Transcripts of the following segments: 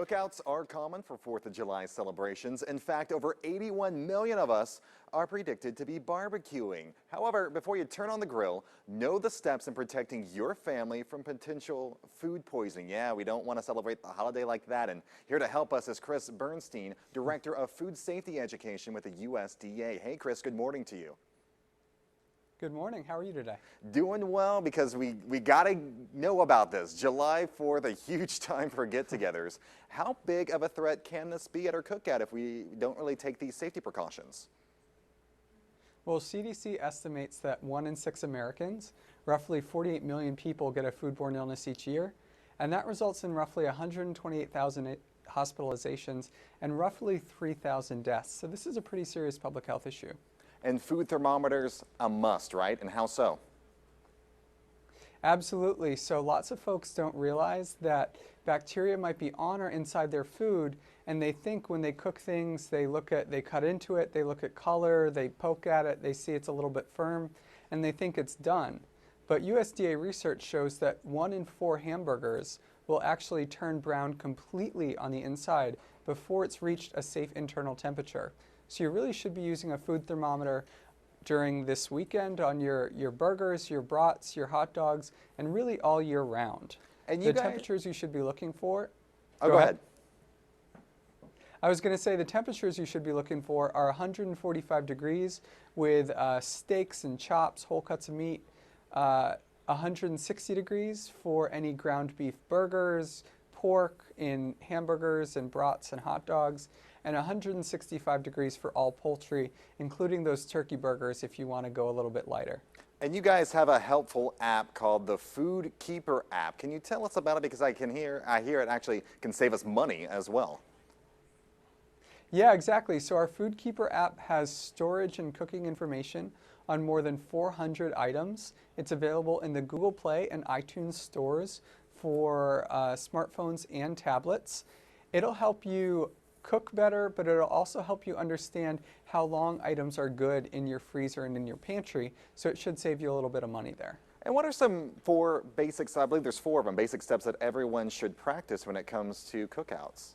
Cookouts are common for 4th of July celebrations. In fact, over 81 million of us are predicted to be barbecuing. However, before you turn on the grill, know the steps in protecting your family from potential food poisoning. Yeah, we don't want to celebrate the holiday like that. And here to help us is Chris Bernstein, Director of Food Safety Education with the USDA. Hey, Chris, good morning to you. Good morning. How are you today? Doing well, because we got to know about this. July 4th, a huge time for get-togethers. How big of a threat can this be at our cookout if we don't really take these safety precautions? Well, CDC estimates that 1 in 6 Americans, roughly 48 million people, get a foodborne illness each year, and that results in roughly 128,000 hospitalizations and roughly 3,000 deaths. So this is a pretty serious public health issue. And food thermometers, a must, right? And how so? Absolutely. So lots of folks don't realize that bacteria might be on or inside their food, and they think when they cook things, they cut into it, they look at color, they poke at it, they see it's a little bit firm, and they think it's done. But USDA research shows that 1 in 4 hamburgers will actually turn brown completely on the inside before it's reached a safe internal temperature. So you really should be using a food thermometer during this weekend on your burgers, your brats, your hot dogs, and really all year round. And the temperatures you should be looking for... Oh, go ahead. I was going to say the temperatures you should be looking for are 145 degrees with steaks and chops, whole cuts of meat, 160 degrees for any ground beef burgers, pork in hamburgers and brats and hot dogs, and 165 degrees for all poultry, including those turkey burgers if you want to go a little bit lighter. And you guys have a helpful app called the Food Keeper app. Can you tell us about it? Because I hear it actually can save us money as well. Yeah, exactly. So our Food Keeper app has storage and cooking information on more than 400 items. It's available in the Google Play and iTunes stores for smartphones and tablets. It'll help you cook better, but it'll also help you understand how long items are good in your freezer and in your pantry, so it should save you a little bit of money there. And what are some 4 basics, I believe there's 4 of them, basic steps that everyone should practice when it comes to cookouts?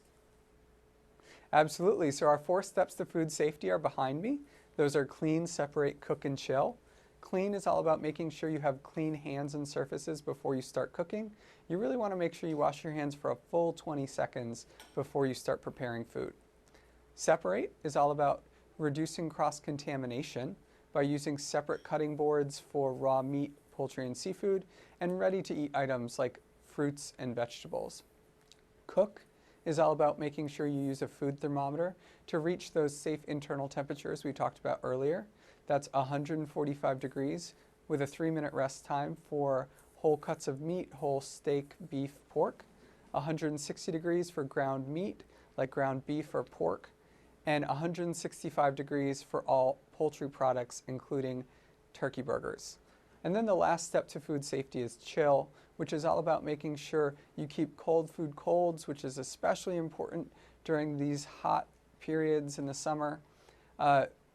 Absolutely. So our 4 steps to food safety are behind me. Those are clean, separate, cook, and chill. Clean is all about making sure you have clean hands and surfaces before you start cooking. You really want to make sure you wash your hands for a full 20 seconds before you start preparing food. Separate is all about reducing cross-contamination by using separate cutting boards for raw meat, poultry, and seafood, and ready-to-eat items like fruits and vegetables. Cook is all about making sure you use a food thermometer to reach those safe internal temperatures we talked about earlier. That's 145 degrees with a 3-minute rest time for whole cuts of meat, whole steak, beef, pork, 160 degrees for ground meat like ground beef or pork, and 165 degrees for all poultry products, including turkey burgers. And then the last step to food safety is chill, which is all about making sure you keep cold food colds, which is especially important during these hot periods in the summer.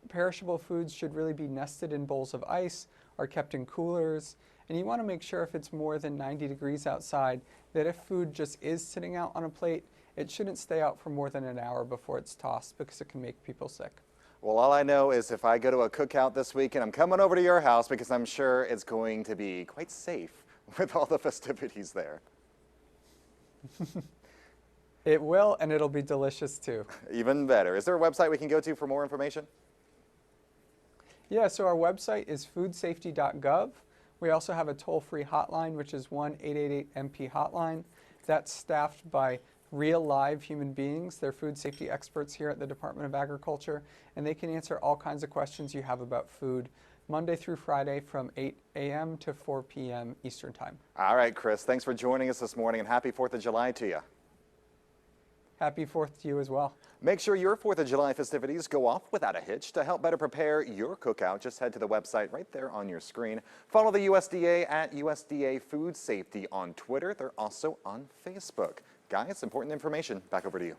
Perishable foods should really be nested in bowls of ice or kept in coolers. And you want to make sure if it's more than 90 degrees outside, that if food just is sitting out on a plate, it shouldn't stay out for more than an hour before it's tossed, because it can make people sick. Well, all I know is if I go to a cookout this weekend, I'm coming over to your house because I'm sure it's going to be quite safe with all the festivities there. It will, and it'll be delicious too. Even better. Is there a website we can go to for more information? Yeah, so our website is foodsafety.gov. We also have a toll-free hotline, which is 1-888-MP hotline. That's staffed by real live human beings. They're food safety experts here at the Department of Agriculture, and they can answer all kinds of questions you have about food Monday through Friday from 8 a.m. to 4 p.m. Eastern Time. All right, Chris, thanks for joining us this morning, and happy 4th of July to you. Happy 4th to you as well. Make sure your 4th of July festivities go off without a hitch. To help better prepare your cookout, just head to the website right there on your screen. Follow the USDA at USDA Food Safety on Twitter. They're also on Facebook. Guys, important information. Back over to you.